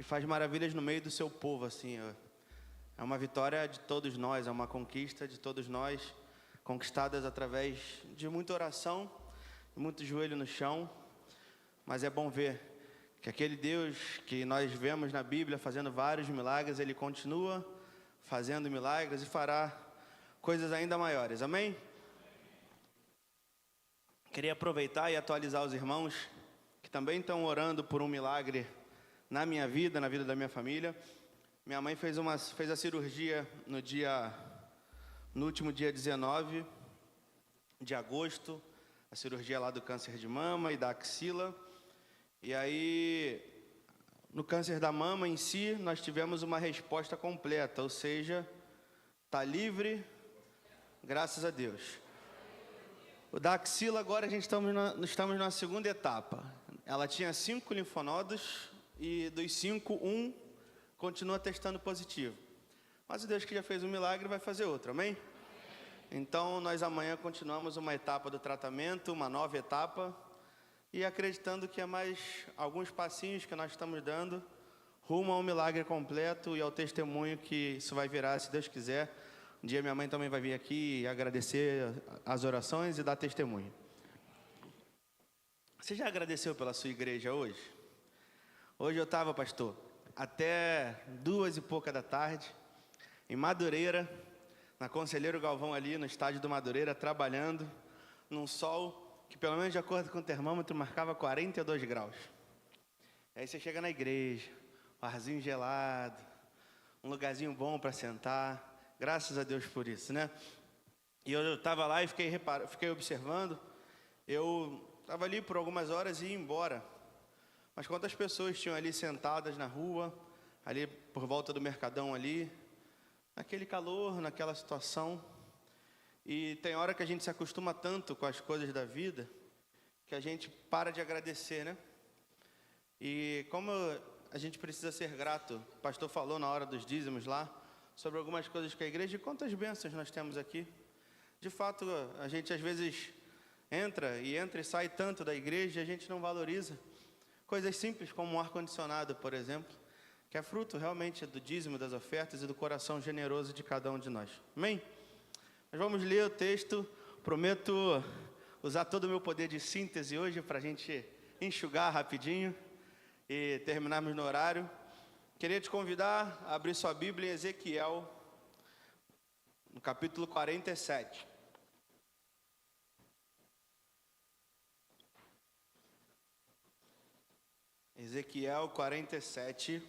faz maravilhas no meio do seu povo, assim. É uma vitória de todos nós, é uma conquista de todos nós, conquistadas através de muita oração, muito joelho no chão. Mas é bom ver que aquele Deus que nós vemos na Bíblia fazendo vários milagres, Ele continua fazendo milagres e fará coisas ainda maiores, amém? Queria aproveitar e atualizar os irmãos que também estão orando por um milagre na minha vida, na vida da minha família. Minha mãe fez a cirurgia no último dia 19 de agosto, a cirurgia lá do câncer de mama e da axila. E aí, no câncer da mama em si, nós tivemos uma resposta completa, ou seja, está livre, graças a Deus. O da axila, agora a gente estamos na segunda etapa. Ela tinha 5 linfonodos e dos 5, 1 continua testando positivo. Mas o Deus que já fez um milagre vai fazer outro, amém? Então, nós amanhã continuamos uma etapa do tratamento, uma nova etapa, e acreditando que é mais alguns passinhos que nós estamos dando rumo ao milagre completo e ao testemunho que isso vai virar, se Deus quiser. Um dia minha mãe também vai vir aqui agradecer as orações e dar testemunho. Você já agradeceu pela sua igreja hoje? Hoje eu estava, pastor, até 2 e pouca da tarde, em Madureira, na Conselheiro Galvão ali, no estádio do Madureira, trabalhando, num sol que, pelo menos de acordo com o termômetro, marcava 42 graus. Aí você chega na igreja, um arzinho gelado, um lugarzinho bom para sentar. Graças a Deus por isso, né? E eu estava lá e fiquei observando. Eu estava ali por algumas horas e ia embora. Mas quantas pessoas tinham ali sentadas na rua, ali por volta do Mercadão ali, naquele calor, naquela situação. E tem hora que a gente se acostuma tanto com as coisas da vida, que a gente para de agradecer, né? E como a gente precisa ser grato, o pastor falou na hora dos dízimos lá, sobre algumas coisas que a igreja, e quantas bênçãos nós temos aqui. De fato, a gente às vezes entra e sai tanto da igreja e a gente não valoriza coisas simples como um ar-condicionado, por exemplo, que é fruto realmente do dízimo, das ofertas e do coração generoso de cada um de nós. Amém? Nós vamos ler o texto. Prometo usar todo o meu poder de síntese hoje para a gente enxugar rapidinho e terminarmos no horário. Queria te convidar a abrir sua Bíblia em Ezequiel, no capítulo 47. Ezequiel 47.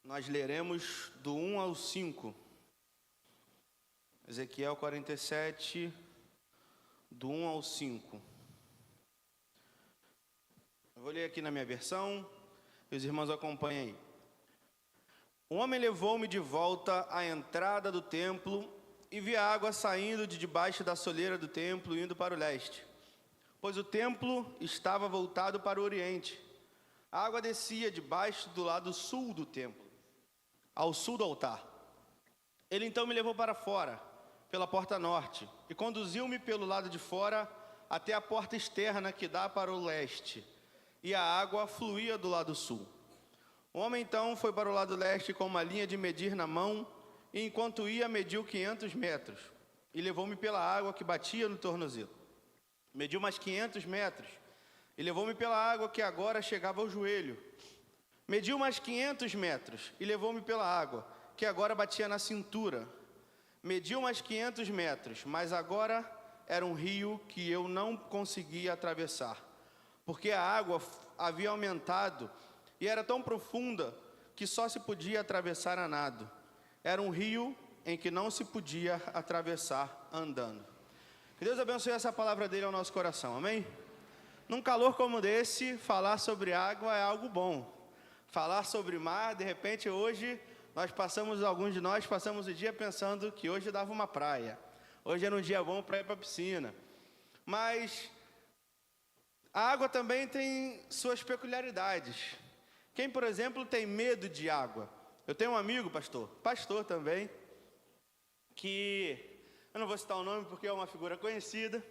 Nós leremos do 1 ao 5. Ezequiel 47, do 1 ao 5. Eu vou ler aqui na minha versão, e os irmãos acompanhem aí. Um homem levou-me de volta à entrada do templo e vi a água saindo de debaixo da soleira do templo, indo para o leste, pois o templo estava voltado para o oriente. A água descia debaixo do lado sul do templo, ao sul do altar. Ele então me levou para fora, pela porta norte, e conduziu-me pelo lado de fora até a porta externa que dá para o leste, e a água fluía do lado sul. O homem então foi para o lado leste com uma linha de medir na mão, e enquanto ia, mediu 500 metros, e levou-me pela água que batia no tornozelo. Mediu mais 500 metros, e levou-me pela água que agora chegava ao joelho. Mediu mais 500 metros, e levou-me pela água que agora batia na cintura. Mediu mais 500 metros, mas agora era um rio que eu não conseguia atravessar, porque a água havia aumentado e era tão profunda que só se podia atravessar a nado. Era um rio em que não se podia atravessar andando. Que Deus abençoe essa palavra dele ao nosso coração, amém? Num calor como desse, falar sobre água é algo bom. Falar sobre mar, de repente hoje, alguns de nós passamos o dia pensando que hoje dava uma praia. Hoje era um dia bom para ir para a piscina. Mas a água também tem suas peculiaridades. Quem, por exemplo, tem medo de água? Eu tenho um amigo, pastor também, que, eu não vou citar o nome porque é uma figura conhecida,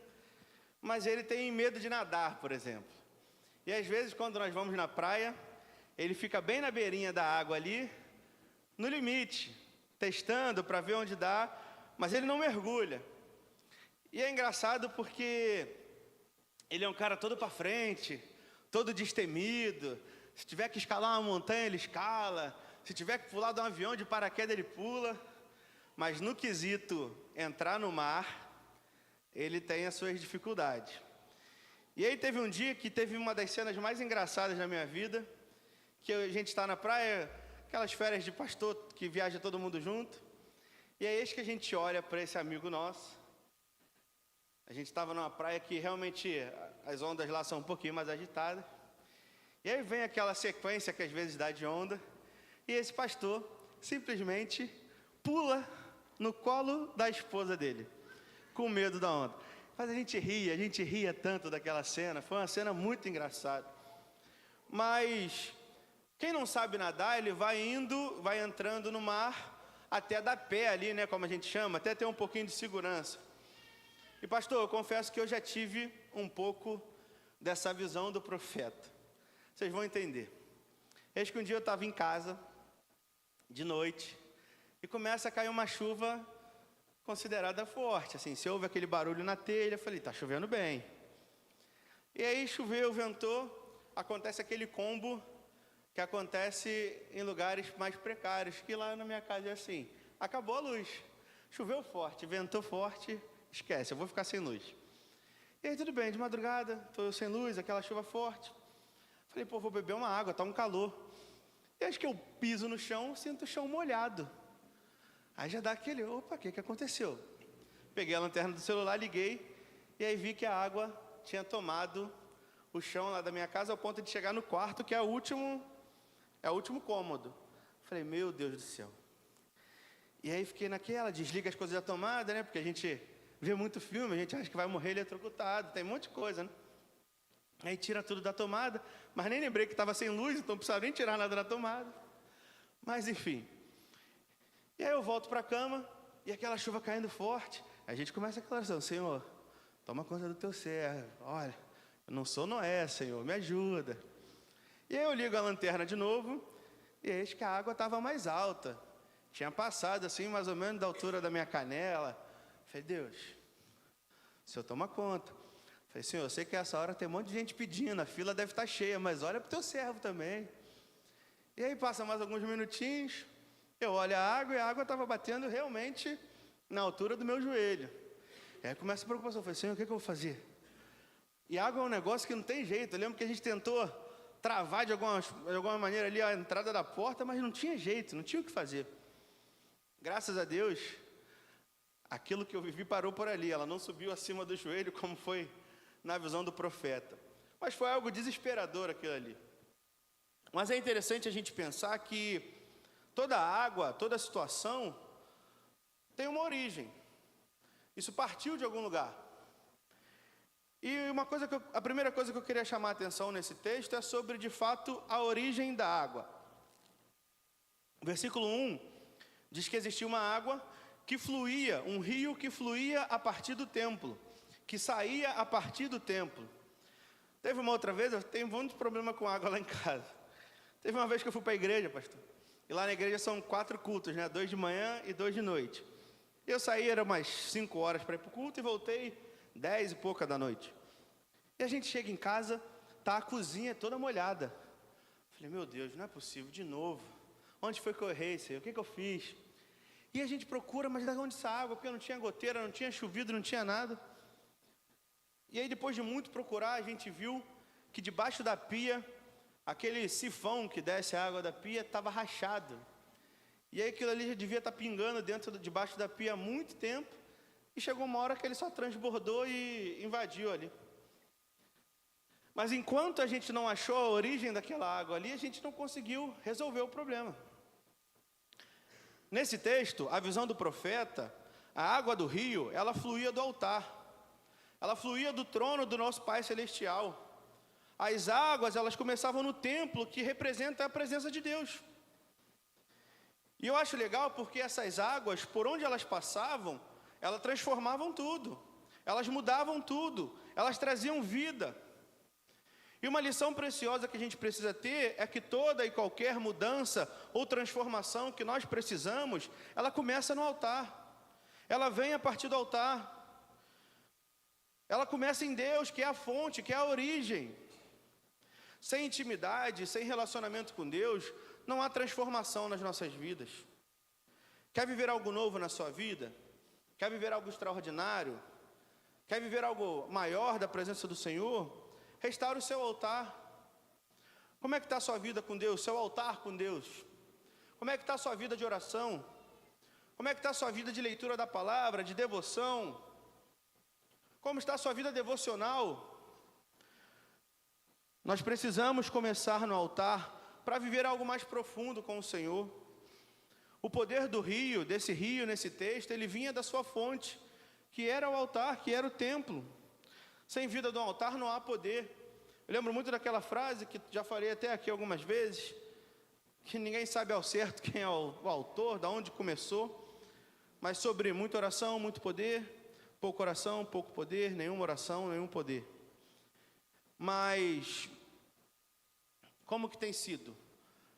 mas ele tem medo de nadar, por exemplo. E às vezes, quando nós vamos na praia, ele fica bem na beirinha da água ali, no limite, testando para ver onde dá, mas ele não mergulha. E é engraçado porque ele é um cara todo para frente, todo destemido. Se tiver que escalar uma montanha, ele escala. Se tiver que pular de um avião de paraquedas, ele pula. Mas no quesito entrar no mar, ele tem as suas dificuldades. E aí teve um dia que teve uma das cenas mais engraçadas da minha vida, que a gente está na praia, aquelas férias de pastor que viaja todo mundo junto. E aí eis que a gente olha para esse amigo nosso. A gente estava numa praia que realmente as ondas lá são um pouquinho mais agitadas. E aí vem aquela sequência que às vezes dá de onda. E esse pastor simplesmente pula no colo da esposa dele, com medo da onda. Mas a gente ria tanto daquela cena. Foi uma cena muito engraçada. Mas quem não sabe nadar, ele vai entrando no mar até dar pé ali, né, como a gente chama, até ter um pouquinho de segurança. E pastor, eu confesso que eu já tive um pouco dessa visão do profeta. Vocês vão entender. Eis que um dia eu estava em casa, de noite, e começa a cair uma chuva considerada forte. Assim, se ouve aquele barulho na telha, eu falei, tá chovendo bem. E aí choveu, ventou, acontece aquele combo que acontece em lugares mais precários, que lá na minha casa é assim, acabou a luz, choveu forte, ventou forte, esquece, eu vou ficar sem luz. E aí tudo bem, de madrugada, estou sem luz, aquela chuva forte. Falei, pô, vou beber uma água, tá um calor. E acho que eu piso no chão, sinto o chão molhado. Aí já dá aquele, opa, o que aconteceu? Peguei a lanterna do celular, liguei, e aí vi que a água tinha tomado o chão lá da minha casa, ao ponto de chegar no quarto, que é o último cômodo. Falei, meu Deus do céu. E aí fiquei naquela, desliga as coisas da tomada, né? Porque a gente vê muito filme, a gente acha que vai morrer eletrocutado, tem um monte de coisa, né? Aí tira tudo da tomada, mas nem lembrei que estava sem luz, então não precisava nem tirar nada da tomada. Mas enfim. E aí eu volto para a cama, e aquela chuva caindo forte. Aí a gente começa aquela oração, Senhor, toma conta do teu servo. Olha, eu não sou Noé, Senhor, me ajuda. E aí eu ligo a lanterna de novo, e eis que a água estava mais alta. Tinha passado assim, mais ou menos da altura da minha canela. Falei, Deus, o Senhor toma conta. Falei, Senhor, eu sei que essa hora tem um monte de gente pedindo, a fila deve estar cheia, mas olha para o teu servo também. E aí passa mais alguns minutinhos, eu olho a água, e a água estava batendo realmente na altura do meu joelho. E aí começa a preocupação, falei, Senhor, o que eu vou fazer? E água é um negócio que não tem jeito. Eu lembro que a gente tentou travar de alguma maneira ali a entrada da porta, mas não tinha jeito, não tinha o que fazer. Graças a Deus, aquilo que eu vivi parou por ali, ela não subiu acima do joelho, como foi na visão do profeta. Mas foi algo desesperador aquilo ali. Mas é interessante a gente pensar que toda água, toda situação tem uma origem. Isso partiu de algum lugar. E a primeira coisa que eu queria chamar a atenção nesse texto é sobre, de fato, a origem da água. O versículo 1 diz que existia uma água que fluía, um rio que fluía a partir do templo, que saía a partir do templo. Teve uma outra vez, eu tenho muito problema com água lá em casa. Teve uma vez que eu fui para a igreja, pastor, e lá na igreja são 4 cultos, né? 2 de manhã e 2 de noite. Eu saí, era umas 5 horas para ir para o culto, e voltei 10 e pouca da noite. E a gente chega em casa, tá a cozinha toda molhada. Falei, meu Deus, não é possível, de novo. Onde foi que eu errei, Senhor? O que eu fiz? E a gente procura, mas de onde essa água? Porque não tinha goteira, não tinha chovido, não tinha nada. E aí, depois de muito procurar, a gente viu que debaixo da pia, aquele sifão que desce a água da pia, estava rachado. E aí aquilo ali já devia estar pingando debaixo da pia há muito tempo. E chegou uma hora que ele só transbordou e invadiu ali. Mas enquanto a gente não achou a origem daquela água ali, a gente não conseguiu resolver o problema. Nesse texto, a visão do profeta, a água do rio, ela fluía do altar. Ela fluía do trono do nosso Pai Celestial. As águas, elas começavam no templo, que representa a presença de Deus. E eu acho legal porque essas águas, por onde elas passavam, elas transformavam tudo. Elas mudavam tudo. Elas traziam vida. E uma lição preciosa que a gente precisa ter é que toda e qualquer mudança ou transformação que nós precisamos, ela começa no altar. Ela vem a partir do altar. Ela começa em Deus, que é a fonte, que é a origem. Sem intimidade, sem relacionamento com Deus, não há transformação nas nossas vidas. Quer viver algo novo na sua vida? Quer viver algo extraordinário? Quer viver algo maior da presença do Senhor? Restaure o seu altar. Como é que está a sua vida com Deus? Seu altar com Deus? Como é que está a sua vida de oração? Como é que está a sua vida de leitura da palavra, de devoção? Como está a sua vida devocional? Nós precisamos começar no altar para viver algo mais profundo com o Senhor. O poder do rio, desse rio nesse texto, ele vinha da sua fonte, que era o altar, que era o templo. Sem vida do altar não há poder. Eu lembro muito daquela frase que já falei até aqui algumas vezes, que ninguém sabe ao certo quem é o autor, de onde começou, mas sobre muita oração, muito poder, pouca oração, pouco poder, nenhuma oração, nenhum poder. Mas como que tem sido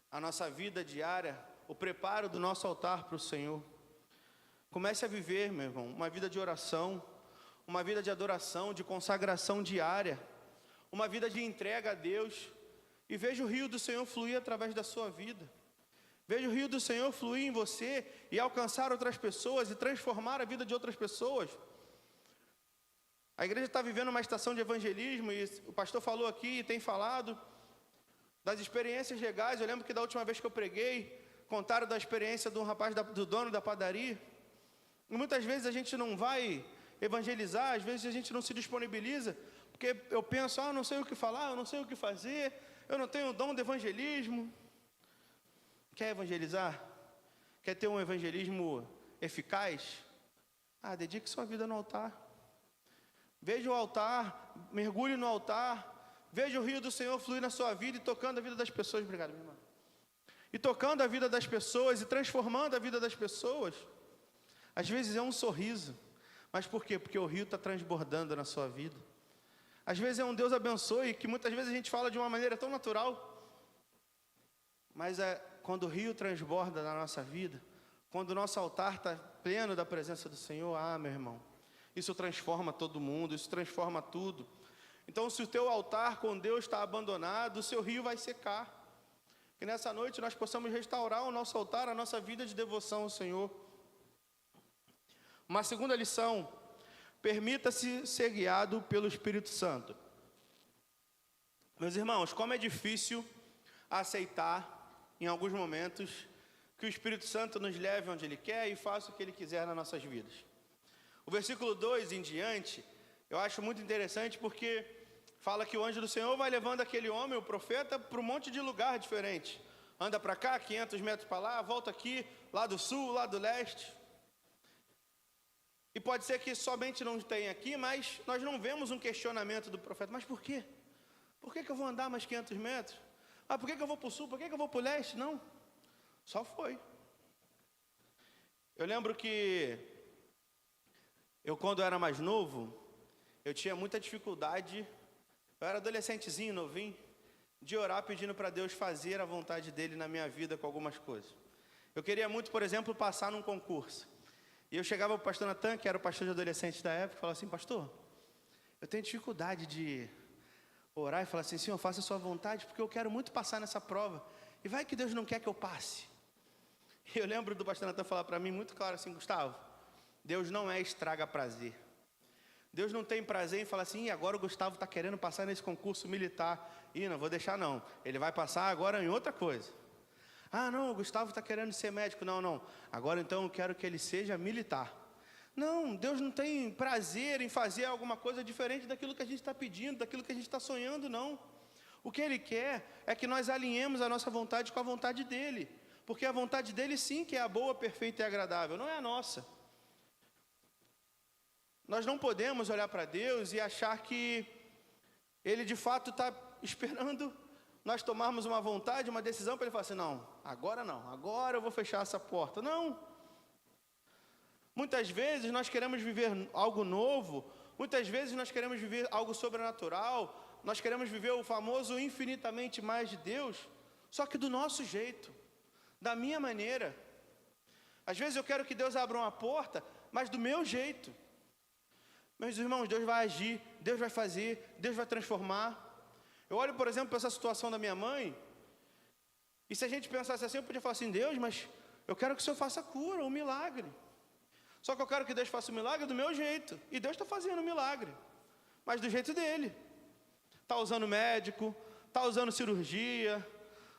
a nossa vida diária, o preparo do nosso altar para o Senhor? Comece a viver, meu irmão, uma vida de oração, uma vida de adoração, de consagração diária, uma vida de entrega a Deus, e veja o rio do Senhor fluir através da sua vida. Veja o rio do Senhor fluir em você e alcançar outras pessoas e transformar a vida de outras pessoas. A igreja está vivendo uma estação de evangelismo e o pastor falou aqui e tem falado das experiências legais. Eu lembro que da última vez que eu preguei, contaram da experiência de um rapaz, do dono da padaria. E muitas vezes a gente não vai evangelizar, às vezes a gente não se disponibiliza, porque eu penso, não sei o que falar, eu não sei o que fazer, eu não tenho o dom de evangelismo. Quer evangelizar? Quer ter um evangelismo eficaz? Dedique sua vida no altar. Veja o altar, mergulhe no altar, veja o rio do Senhor fluir na sua vida e tocando a vida das pessoas. Obrigado, minha irmã. E tocando a vida das pessoas e transformando a vida das pessoas. Às vezes é um sorriso. Mas por quê? Porque o rio está transbordando na sua vida. Às vezes é um Deus abençoe, que muitas vezes a gente fala de uma maneira tão natural. Mas quando o rio transborda na nossa vida, quando o nosso altar está pleno da presença do Senhor, meu irmão, isso transforma todo mundo, isso transforma tudo. Então, se o teu altar com Deus está abandonado, o seu rio vai secar. Que nessa noite nós possamos restaurar o nosso altar, a nossa vida de devoção ao Senhor. Uma segunda lição: permita-se ser guiado pelo Espírito Santo. Meus irmãos, como é difícil aceitar, em alguns momentos, que o Espírito Santo nos leve onde Ele quer e faça o que Ele quiser nas nossas vidas. O versículo 2 em diante, eu acho muito interessante porque fala que o anjo do Senhor vai levando aquele homem, o profeta, para um monte de lugar diferente. Anda para cá, 500 metros para lá, volta aqui, lá do sul, lá do leste. E pode ser que somente não tenha aqui, mas nós não vemos um questionamento do profeta. Mas por quê? Por que eu vou andar mais 500 metros? Por que eu vou para o sul? Por que eu vou para o leste? Não, só foi. Eu lembro que quando eu era mais novo, eu tinha muita dificuldade, eu era adolescentezinho, novinho, de orar pedindo para Deus fazer a vontade dEle na minha vida com algumas coisas. Eu queria muito, por exemplo, passar num concurso. E eu chegava para o pastor Natan, que era o pastor de adolescente da época, e falava assim: pastor, eu tenho dificuldade de orar e falar assim: Senhor, faça a sua vontade, porque eu quero muito passar nessa prova. E vai que Deus não quer que eu passe. E eu lembro do pastor Natan falar para mim muito claro assim: Gustavo, Deus não é estraga prazer. Deus não tem prazer em falar assim: agora o Gustavo está querendo passar nesse concurso militar. Não vou deixar não. Ele vai passar agora em outra coisa. Não, o Gustavo está querendo ser médico. Não. Agora então eu quero que ele seja militar. Não, Deus não tem prazer em fazer alguma coisa diferente daquilo que a gente está pedindo, daquilo que a gente está sonhando, não. O que Ele quer é que nós alinhemos a nossa vontade com a vontade dEle. Porque a vontade dEle sim que é a boa, perfeita e agradável, não é a nossa. Nós não podemos olhar para Deus e achar que Ele de fato está esperando nós tomarmos uma vontade, uma decisão para Ele falar assim: não, agora eu vou fechar essa porta. Não. Muitas vezes nós queremos viver algo novo, muitas vezes nós queremos viver algo sobrenatural, nós queremos viver o famoso infinitamente mais de Deus, só que do nosso jeito, da minha maneira. Às vezes eu quero que Deus abra uma porta, mas do meu jeito. Meus irmãos, Deus vai agir, Deus vai fazer, Deus vai transformar. Eu olho, por exemplo, para essa situação da minha mãe, e se a gente pensasse assim, eu podia falar assim: Deus, mas eu quero que o Senhor faça a cura, um milagre. Só que eu quero que Deus faça o milagre do meu jeito, e Deus está fazendo o milagre, mas do jeito dele. Está usando médico, está usando cirurgia,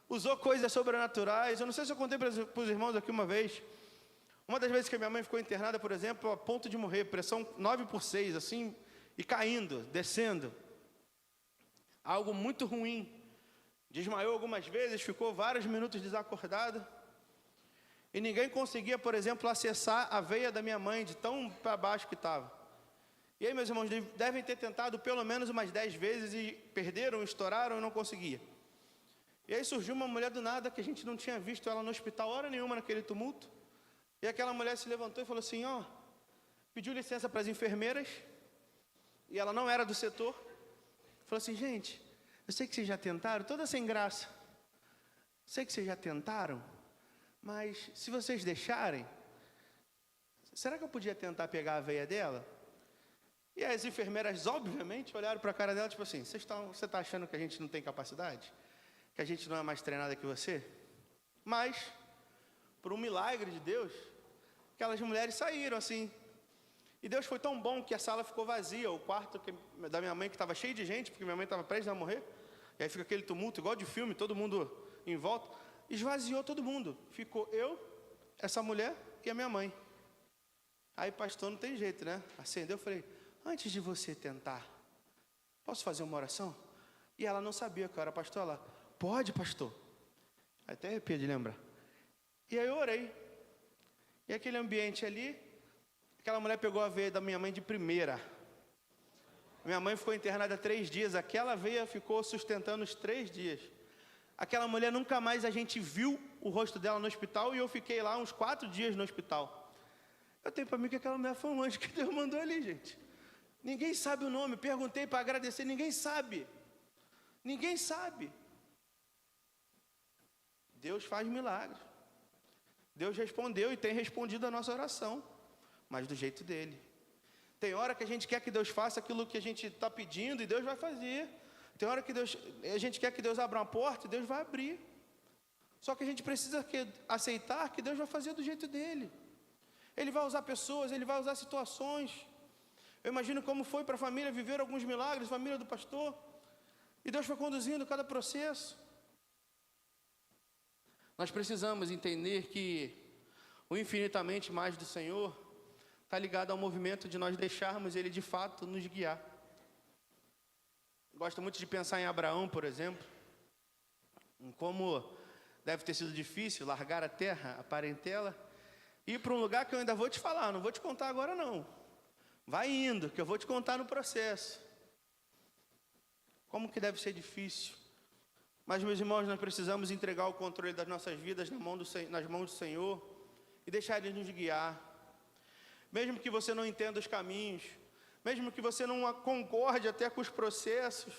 usou coisas sobrenaturais. Eu não sei se eu contei para os irmãos aqui uma vez. Uma das vezes que a minha mãe ficou internada, por exemplo, a ponto de morrer, pressão 9/6, assim, e caindo, descendo. Algo muito ruim. Desmaiou algumas vezes, ficou vários minutos desacordada. E ninguém conseguia, por exemplo, acessar a veia da minha mãe, de tão para baixo que estava. E aí, meus irmãos, devem ter tentado pelo menos umas 10 vezes e perderam, estouraram e não conseguia. E aí surgiu uma mulher do nada, que a gente não tinha visto ela no hospital hora nenhuma naquele tumulto. E aquela mulher se levantou e falou assim, pediu licença para as enfermeiras, e ela não era do setor. Falou assim: gente, eu sei que vocês já tentaram, toda sem graça. Sei que vocês já tentaram, mas se vocês deixarem, será que eu podia tentar pegar a veia dela? E as enfermeiras, obviamente, olharam para a cara dela, tipo assim: você está achando que a gente não tem capacidade? Que a gente não é mais treinada que você? Mas, por um milagre de Deus, aquelas mulheres saíram assim. E Deus foi tão bom que a sala ficou vazia. O quarto da minha mãe, que estava cheio de gente, porque minha mãe estava prestes a morrer. E aí fica aquele tumulto, igual de filme, todo mundo em volta. Esvaziou todo mundo. Ficou eu, essa mulher e a minha mãe. Aí, pastor, não tem jeito, né? Acendeu, eu falei: antes de você tentar, posso fazer uma oração? E ela não sabia que eu era pastor. Ela: pode, pastor. Até arrepia de lembrar. E aí eu orei. E aquele ambiente ali, aquela mulher pegou a veia da minha mãe de primeira. Minha mãe ficou internada 3 dias. Aquela veia ficou sustentando os 3 dias. Aquela mulher, nunca mais a gente viu o rosto dela no hospital. E eu fiquei lá uns 4 dias no hospital. Eu tenho para mim que aquela mulher foi um anjo que Deus mandou ali, gente. Ninguém sabe o nome. Perguntei para agradecer, ninguém sabe. Ninguém sabe. Deus faz milagres. Deus respondeu e tem respondido a nossa oração, mas do jeito dele. Tem hora que a gente quer que Deus faça aquilo que a gente está pedindo e Deus vai fazer. Tem hora que a gente quer que Deus abra uma porta e Deus vai abrir. Só que a gente precisa aceitar que Deus vai fazer do jeito dele. Ele vai usar pessoas, ele vai usar situações. Eu imagino como foi para a família viver alguns milagres, família do pastor. E Deus foi conduzindo cada processo. Nós precisamos entender que o infinitamente mais do Senhor está ligado ao movimento de nós deixarmos Ele de fato nos guiar. Gosto muito de pensar em Abraão, por exemplo, em como deve ter sido difícil largar a terra, a parentela, e ir para um lugar que eu ainda vou te falar, não vou te contar agora não. Vai indo, que eu vou te contar no processo. Como que deve ser difícil. Mas, meus irmãos, nós precisamos entregar o controle das nossas vidas nas mãos do Senhor e deixar Ele nos guiar. Mesmo que você não entenda os caminhos, mesmo que você não concorde até com os processos,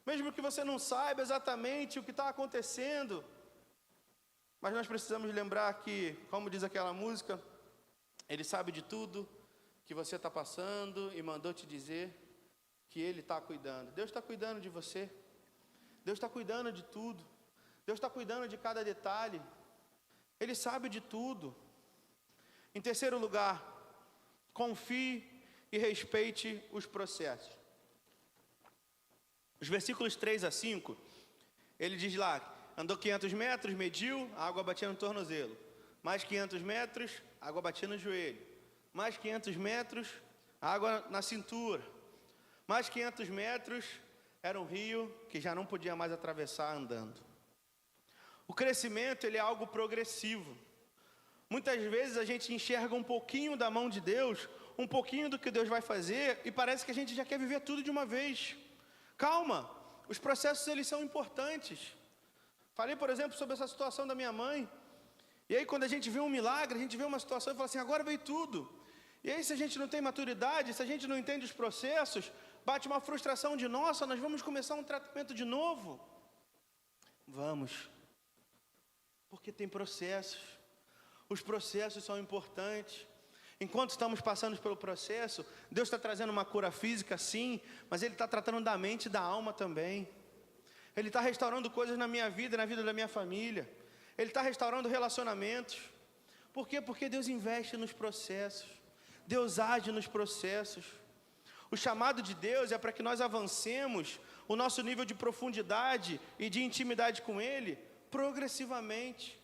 mesmo que você não saiba exatamente o que está acontecendo, mas nós precisamos lembrar que, como diz aquela música, Ele sabe de tudo que você está passando e mandou te dizer que Ele está cuidando. Deus está cuidando de você. Deus está cuidando de tudo. Deus está cuidando de cada detalhe. Ele sabe de tudo. Em terceiro lugar, confie e respeite os processos. Os versículos 3 a 5, ele diz lá: andou 500 metros, mediu, a água batia no tornozelo. Mais 500 metros, a água batia no joelho. Mais 500 metros, água na cintura. Mais 500 metros, era um rio que já não podia mais atravessar andando. O crescimento, ele é algo progressivo. Muitas vezes a gente enxerga um pouquinho da mão de Deus, um pouquinho do que Deus vai fazer, e parece que a gente já quer viver tudo de uma vez. Calma, os processos, eles são importantes. Falei, por exemplo, sobre essa situação da minha mãe. E aí, quando a gente vê um milagre, a gente vê uma situação e fala assim: agora veio tudo. E aí, se a gente não tem maturidade, se a gente não entende os processos, Bate uma frustração de, nossa, nós vamos começar um tratamento de novo. Vamos. Porque tem processos. Os processos são importantes. Enquanto estamos passando pelo processo, Deus está trazendo uma cura física, sim, mas Ele está tratando da mente e da alma também. Ele está restaurando coisas na minha vida, na vida da minha família. Ele está restaurando relacionamentos. Por quê? Porque Deus investe nos processos. Deus age nos processos. O chamado de Deus é para que nós avancemos o nosso nível de profundidade e de intimidade com Ele progressivamente.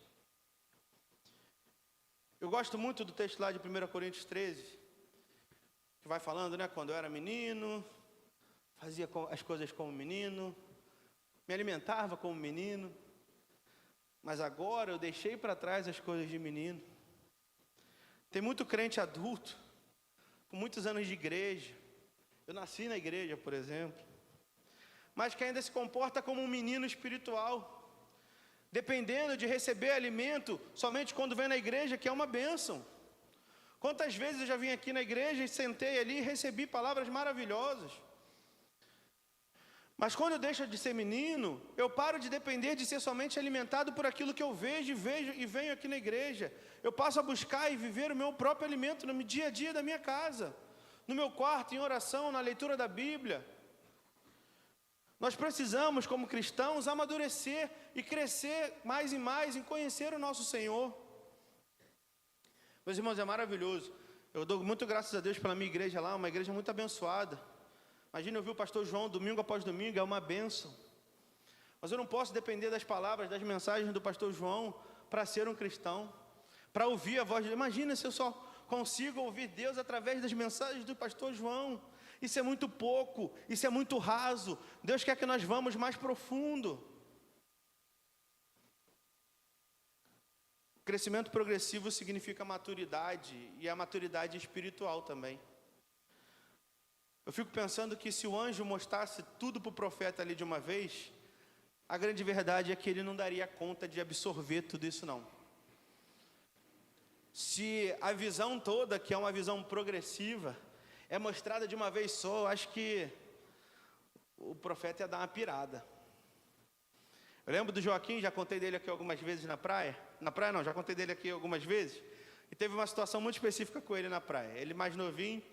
Eu gosto muito do texto lá de 1 Coríntios 13, que vai falando, né? Quando eu era menino, fazia as coisas como menino, me alimentava como menino, mas agora eu deixei para trás as coisas de menino. Tem muito crente adulto, com muitos anos de igreja. Eu nasci na igreja, por exemplo, mas que ainda se comporta como um menino espiritual, dependendo de receber alimento somente quando vem na igreja, que é uma bênção. Quantas vezes eu já vim aqui na igreja e sentei ali e recebi palavras maravilhosas. Mas quando eu deixo de ser menino, eu paro de depender de ser somente alimentado por aquilo que eu vejo e venho aqui na igreja. Eu passo a buscar e viver o meu próprio alimento no dia a dia da minha casa, no meu quarto, em oração, na leitura da Bíblia. Nós precisamos, como cristãos, amadurecer e crescer mais e mais em conhecer o nosso Senhor. Meus irmãos, é maravilhoso. Eu dou muito graças a Deus pela minha igreja lá, uma igreja muito abençoada. Imagina eu ouvir o pastor João domingo após domingo, é uma bênção. Mas eu não posso depender das palavras, das mensagens do pastor João para ser um cristão, para ouvir a voz de Deus. Imagina se eu só consigo ouvir Deus através das mensagens do pastor João. Isso é muito pouco, isso é muito raso. Deus quer que nós vamos mais profundo. O crescimento progressivo significa maturidade, e a maturidade espiritual também. Eu fico pensando que se o anjo mostrasse tudo para o profeta ali de uma vez, a grande verdade é que ele não daria conta de absorver tudo isso não. Se a visão toda, que é uma visão progressiva, é mostrada de uma vez só, eu acho que o profeta ia dar uma pirada. Eu lembro do Joaquim, já contei dele aqui algumas vezes na praia. Na praia não, já contei dele aqui algumas vezes. E teve uma situação muito específica com ele na praia. Ele mais novinho,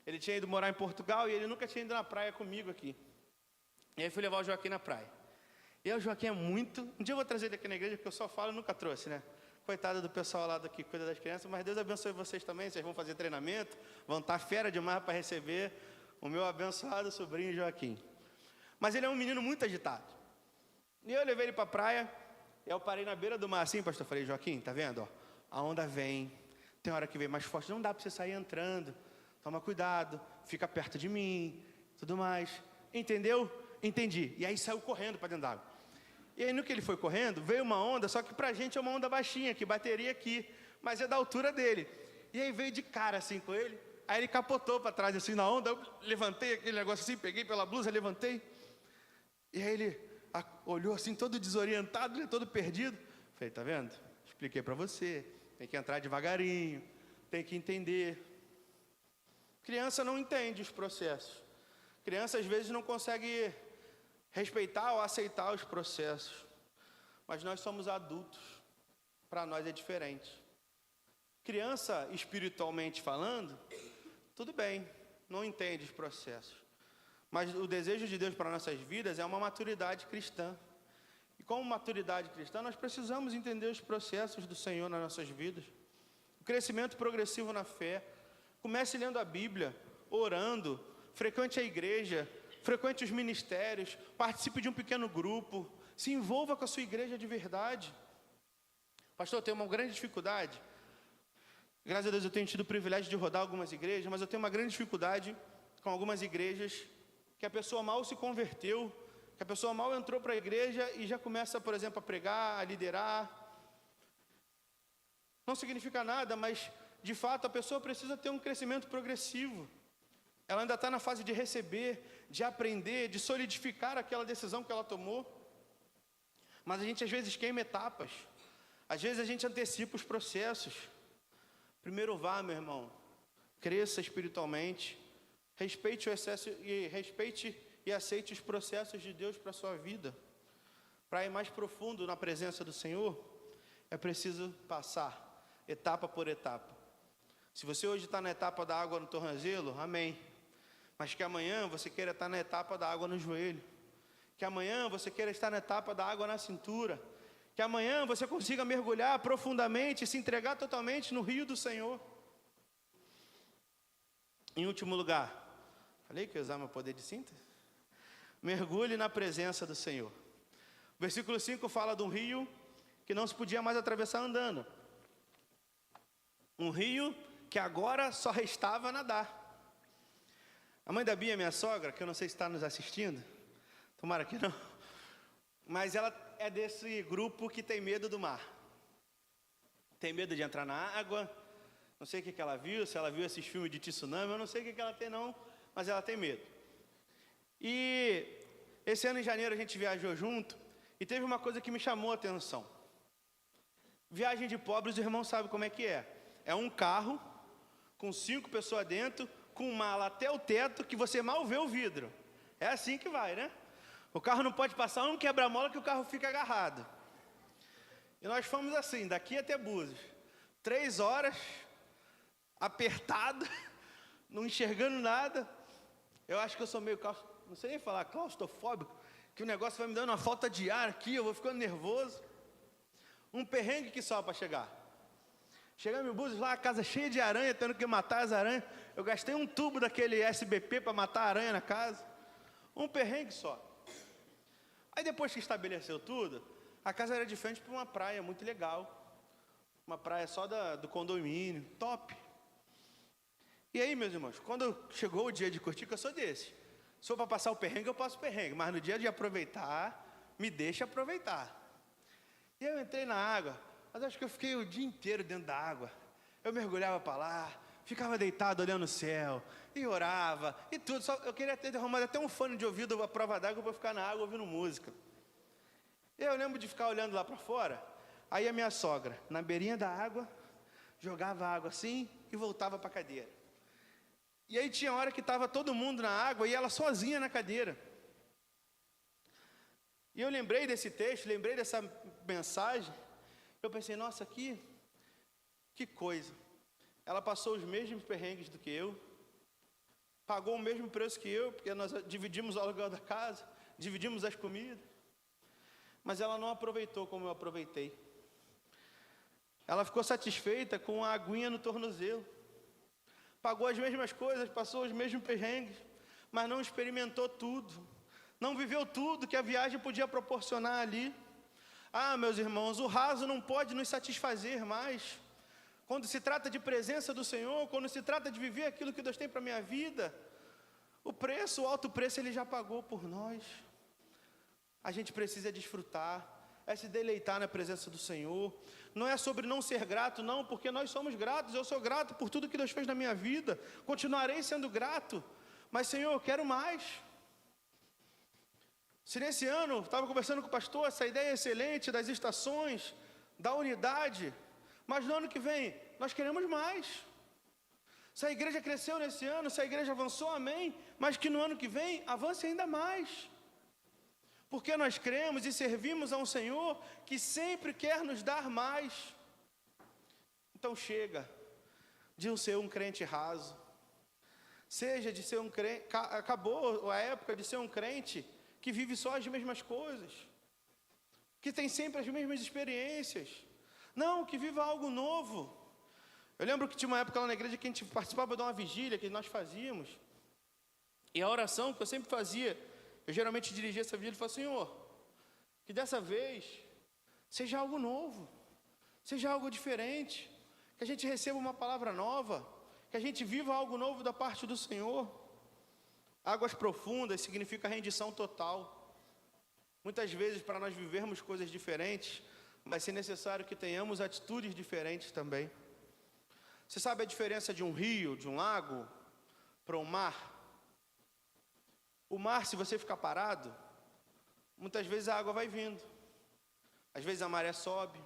ele tinha ido morar em Portugal e ele nunca tinha ido na praia comigo aqui. E aí fui levar o Joaquim na praia. E aí o Joaquim é muito... Um dia eu vou trazer ele aqui na igreja, porque eu só falo e nunca trouxe, né? Coitado do pessoal lá que cuida das crianças, mas Deus abençoe vocês também, vocês vão fazer treinamento, vão estar fera demais para receber o meu abençoado sobrinho Joaquim. Mas ele é um menino muito agitado. E eu levei ele para a praia, e eu parei na beira do mar assim, pastor, falei, Joaquim, tá vendo? Ó, a onda vem, tem hora que vem mais forte, não dá para você sair entrando, toma cuidado, fica perto de mim, tudo mais. Entendeu? Entendi. E aí saiu correndo para dentro d'água. E aí no que ele foi correndo, veio uma onda, só que pra gente é uma onda baixinha, que bateria aqui, mas é da altura dele. E aí veio de cara assim com ele, aí ele capotou para trás assim na onda, eu levantei aquele negócio assim, peguei pela blusa, levantei. E aí ele olhou assim todo desorientado, todo perdido. Falei, tá vendo? Expliquei para você, tem que entrar devagarinho, tem que entender. Criança não entende os processos. Criança às vezes não consegue respeitar ou aceitar os processos, mas nós somos adultos, para nós é diferente. Criança, espiritualmente falando, tudo bem, não entende os processos, mas o desejo de Deus para nossas vidas é uma maturidade cristã, e como maturidade cristã, nós precisamos entender os processos do Senhor nas nossas vidas. O crescimento progressivo na fé, comece lendo a Bíblia, orando, frequente a igreja, frequente os ministérios, participe de um pequeno grupo, se envolva com a sua igreja de verdade. Pastor, eu tenho uma grande dificuldade. Graças a Deus eu tenho tido o privilégio de rodar algumas igrejas, mas eu tenho uma grande dificuldade com algumas igrejas que a pessoa mal se converteu, que a pessoa mal entrou para a igreja e já começa, por exemplo, a pregar, a liderar. Não significa nada, mas de fato a pessoa precisa ter um crescimento progressivo. Ela ainda está na fase de receber, de aprender, de solidificar aquela decisão que ela tomou. Mas a gente às vezes queima etapas. Às vezes a gente antecipa os processos. Primeiro vá, meu irmão, cresça espiritualmente, Respeite o excesso e respeite e aceite os processos de Deus para a sua vida. Para ir mais profundo na presença do Senhor, é preciso passar etapa por etapa. Se você hoje está na etapa da água no tornozelo, amém. Mas que amanhã você queira estar na etapa da água no joelho. Que amanhã você queira estar na etapa da água na cintura. Que amanhã você consiga mergulhar profundamente e se entregar totalmente no rio do Senhor. Em último lugar, falei que eu ia usar meu poder de síntese? Mergulhe na presença do Senhor. O versículo 5 fala de um rio que não se podia mais atravessar andando. Um rio que agora só restava nadar. A mãe da Bia, minha sogra, que eu não sei se está nos assistindo, tomara que não, mas ela é desse grupo que tem medo do mar. Tem medo de entrar na água, não sei o que ela viu, se ela viu esses filmes de tsunami, eu não sei o que ela tem não, mas ela tem medo. E esse ano em janeiro a gente viajou junto, e teve uma coisa que me chamou a atenção. Viagem de pobres, os irmãos sabem como é que é. É um carro, com 5 pessoas dentro, com mala até o teto, que você mal vê o vidro. É assim que vai, né? O carro não pode passar um quebra-mola que o carro fica agarrado. E nós fomos assim, daqui até Búzios. 3 horas, apertado, não enxergando nada. Eu acho que eu sou meio, não sei nem falar, claustrofóbico, que o negócio vai me dando uma falta de ar aqui, eu vou ficando nervoso. Um perrengue que só para chegar. Chegamos em Búzios lá, a casa cheia de aranha, tendo que matar as aranhas. Eu gastei um tubo daquele SBP para matar a aranha na casa. Um perrengue só. Aí depois que estabeleceu tudo, a casa era de frente para uma praia muito legal. Uma praia só do condomínio, top. E aí, meus irmãos, quando chegou o dia de curtir, que eu sou desse. Se for para passar o perrengue, eu passo o perrengue. Mas no dia de aproveitar, me deixa aproveitar. E eu entrei na água, mas acho que eu fiquei o dia inteiro dentro da água. Eu mergulhava para lá, ficava deitado olhando o céu, e orava, e tudo. Só, eu queria ter arrumado até um fone de ouvido à prova d'água para ficar na água ouvindo música. Eu lembro de ficar olhando lá para fora, aí a minha sogra, na beirinha da água, jogava água assim e voltava para a cadeira. E aí tinha hora que estava todo mundo na água e ela sozinha na cadeira. E eu lembrei desse texto, lembrei dessa mensagem. Eu pensei, nossa, que coisa. Ela passou os mesmos perrengues do que eu, pagou o mesmo preço que eu, porque nós dividimos o aluguel da casa, dividimos as comidas, mas ela não aproveitou como eu aproveitei. Ela ficou satisfeita com a aguinha no tornozelo, pagou as mesmas coisas, passou os mesmos perrengues, mas não experimentou tudo, não viveu tudo que a viagem podia proporcionar ali. Ah, meus irmãos, o raso não pode nos satisfazer mais. Quando se trata de presença do Senhor, quando se trata de viver aquilo que Deus tem para a minha vida, o alto preço Ele já pagou por nós. A gente precisa desfrutar, é se deleitar na presença do Senhor. Não é sobre não ser grato, não, porque nós somos gratos. Eu sou grato por tudo que Deus fez na minha vida, continuarei sendo grato, mas Senhor, eu quero mais. Se nesse ano, estava conversando com o pastor, essa ideia é excelente das estações, da unidade, mas no ano que vem, nós queremos mais. Se a igreja cresceu nesse ano, se a igreja avançou, amém, mas que no ano que vem, avance ainda mais. Porque nós cremos e servimos a um Senhor que sempre quer nos dar mais. Então chega de ser um crente raso. Seja de ser um crente, acabou a época de ser um crente que vive só as mesmas coisas, que tem sempre as mesmas experiências. Não, que viva algo novo. Eu lembro que tinha uma época lá na igreja que a gente participava de uma vigília que nós fazíamos, e a oração que eu sempre fazia, eu geralmente dirigia essa vigília e falava, Senhor, que dessa vez seja algo novo, seja algo diferente, que a gente receba uma palavra nova, que a gente viva algo novo da parte do Senhor. Águas profundas significa rendição total. Muitas vezes, para nós vivermos coisas diferentes, vai ser necessário que tenhamos atitudes diferentes também. Você sabe a diferença de um rio, de um lago, para um mar? O mar, se você ficar parado, muitas vezes a água vai vindo. Às vezes a maré sobe.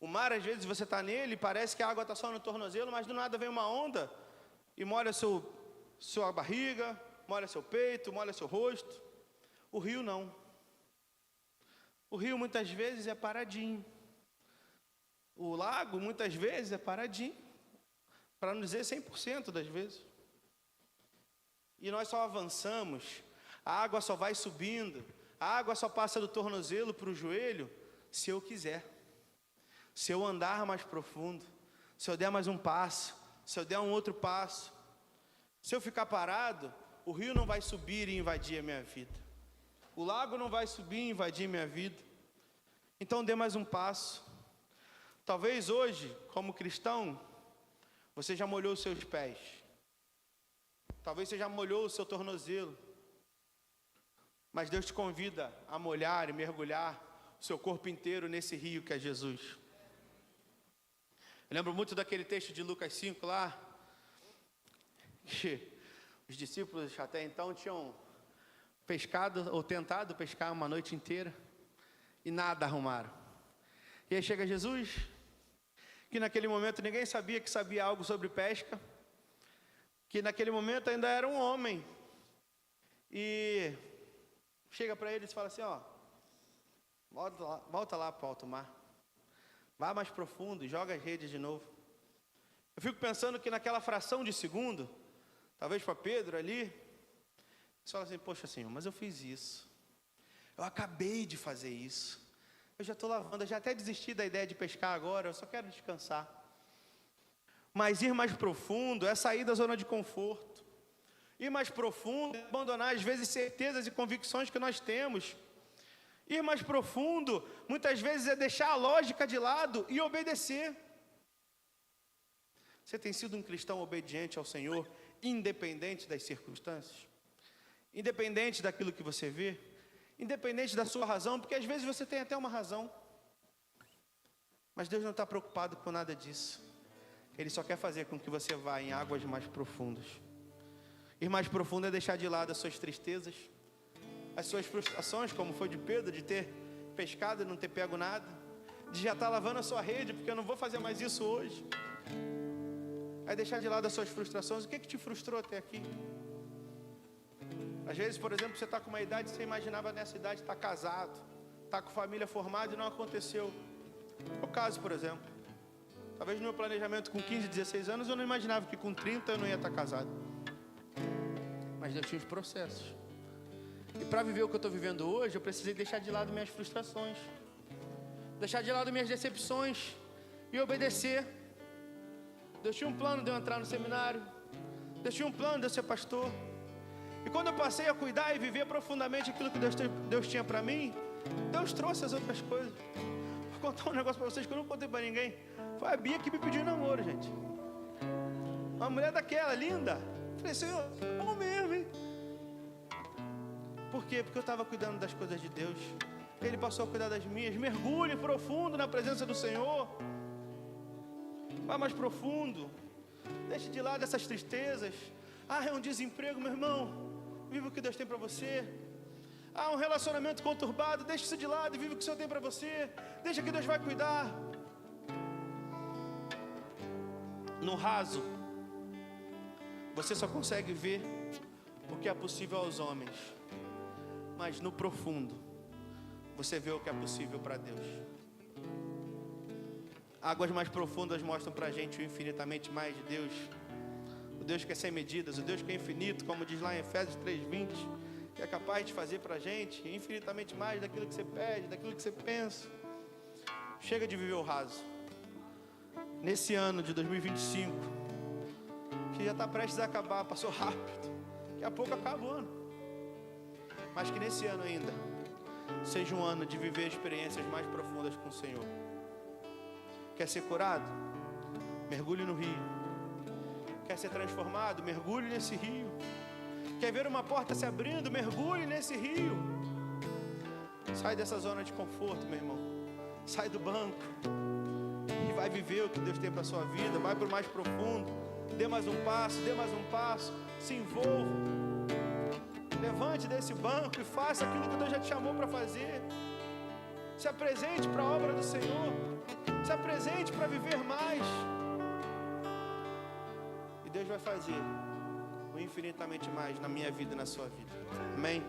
O mar, às vezes, você está nele e parece que a água está só no tornozelo, mas do nada vem uma onda e molha sua barriga, molha seu peito, molha seu rosto. O rio não. O rio muitas vezes é paradinho. O lago muitas vezes é paradinho. Para não dizer 100% das vezes. E nós só avançamos, a água só vai subindo, a água só passa do tornozelo para o joelho, se eu quiser. Se eu andar mais profundo, se eu der mais um passo, se eu der um outro passo. Se eu ficar parado, o rio não vai subir e invadir a minha vida. O lago não vai subir e invadir a minha vida. Então dê mais um passo. Talvez hoje, como cristão, você já molhou os seus pés. Talvez você já molhou o seu tornozelo. Mas Deus te convida a molhar e mergulhar o seu corpo inteiro nesse rio que é Jesus. Eu lembro muito daquele texto de Lucas 5 lá, que os discípulos até então tinham pescado ou tentado pescar uma noite inteira e nada arrumaram. E aí chega Jesus, que naquele momento ninguém sabia que sabia algo sobre pesca, que naquele momento ainda era um homem, e chega para eles e fala assim, ó, volta lá para o alto mar, vá mais profundo e joga as redes de novo. Eu fico pensando que naquela fração de segundo, talvez para Pedro ali, ele fala assim, poxa Senhor, mas eu fiz isso, eu acabei de fazer isso, eu já estou lavando, eu já até desisti da ideia de pescar agora, eu só quero descansar. Mas ir mais profundo é sair da zona de conforto. Ir mais profundo é abandonar às vezes certezas e convicções que nós temos. Ir mais profundo muitas vezes é deixar a lógica de lado e obedecer. Você tem sido um cristão obediente ao Senhor, independente das circunstâncias? Independente daquilo que você vê? Independente da sua razão, porque às vezes você tem até uma razão. Mas Deus não está preocupado com nada disso. Ele só quer fazer com que você vá em águas mais profundas. Ir mais profundo é deixar de lado as suas tristezas, as suas frustrações, como foi de Pedro, de ter pescado e não ter pego nada, de já estar lavando a sua rede, porque eu não vou fazer mais isso hoje. É deixar de lado as suas frustrações. O que te frustrou até aqui? Às vezes, por exemplo, você está com uma idade, você imaginava nessa idade estar casado, estar com família formada e não aconteceu. É o caso, por exemplo. Talvez no meu planejamento com 15, 16 anos, eu não imaginava que com 30 eu não ia estar casado. Mas Deus tinha os processos. E para viver o que eu estou vivendo hoje, eu precisei deixar de lado minhas frustrações. Deixar de lado minhas decepções. E obedecer. Deus tinha um plano de eu entrar no seminário. Deus tinha um plano de eu ser pastor. E quando eu passei a cuidar e viver profundamente aquilo que Deus tinha para mim, Deus trouxe as outras coisas. Vou contar um negócio para vocês que eu não contei para ninguém. Foi a Bia que me pediu namoro, gente. Uma mulher daquela, linda. Falei, Senhor, bom mesmo, hein? Por quê? Porque eu estava cuidando das coisas de Deus. Ele passou a cuidar das minhas. Mergulhe profundo na presença do Senhor. Vá mais profundo. Deixe de lado essas tristezas. Ah, é um desemprego, meu irmão. Viva o que Deus tem para você. Ah, um relacionamento conturbado. Deixe isso de lado e viva o que o Senhor tem para você. Deixa que Deus vai cuidar. No raso, você só consegue ver o que é possível aos homens. Mas no profundo, você vê o que é possível para Deus. Águas mais profundas mostram para a gente o infinitamente mais de Deus. O Deus que é sem medidas, o Deus que é infinito, como diz lá em Efésios 3:20, que é capaz de fazer para a gente infinitamente mais daquilo que você pede, daquilo que você pensa. Chega de viver o raso. Nesse ano de 2025, que já está prestes a acabar, passou rápido, daqui a pouco acaba o ano, mas que nesse ano ainda seja um ano de viver experiências mais profundas com o Senhor. Quer ser curado? Mergulhe no rio. Quer ser transformado? Mergulhe nesse rio. Quer ver uma porta se abrindo? Mergulhe nesse rio. Sai dessa zona de conforto, meu irmão. Sai do banco e vai viver o que Deus tem para a sua vida. Vai para o mais profundo. Dê mais um passo, dê mais um passo. Se envolva. Levante desse banco e faça aquilo que Deus já te chamou para fazer. Se apresente para a obra do Senhor. Se apresente para viver mais. E Deus vai fazer o infinitamente mais na minha vida e na sua vida. Amém?